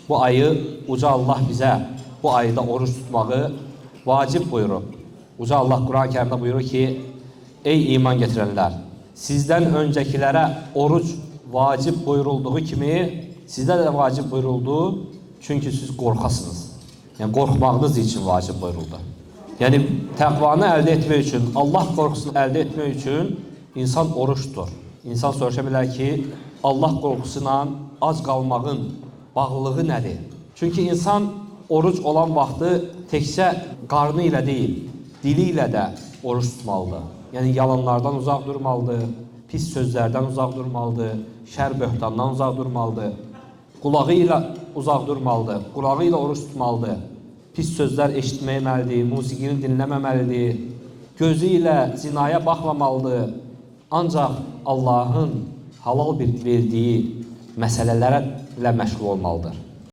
Bu ayı Uca Allah bizə bu ayda oruç tutmağı vacib buyurub. Uca Allah Quran-ı Kerimdə buyurur ki, ey iman getirənlər, sizdən öncəkilərə oruç vacib buyurulduğu kimi sizdə də vacib buyuruldu, çünki siz qorxasınız. Yəni qorxmağınız üçün vacib buyuruldu. Yəni təqvanı əldə etmək üçün, Allah qorxusunu əldə etmək üçün insan oruç tutur. İnsan soruşa bilər ki, Allah qorxusuyla ac qalmağın bağlılığı nədir? Çünki insan oruc olan vaxtı təkcə qarnı ilə deyil, dili ilə də oruç tutmalıdır. Yəni yalanlardan uzaq durmalıdır, pis sözlərdən uzaq durmalıdır, şər böhtandan uzaq durmalıdır, qulağı ilə uzaq durmalıdır, qulağı ilə oruç tutmalıdır, pis sözlər eşitməməlidir, musiqini dinləməməlidir, gözü ilə zinaya baxmamalıdır. Ancaq Allahın halal bir verdiyi məsələlərlə məşğul olmalıdır.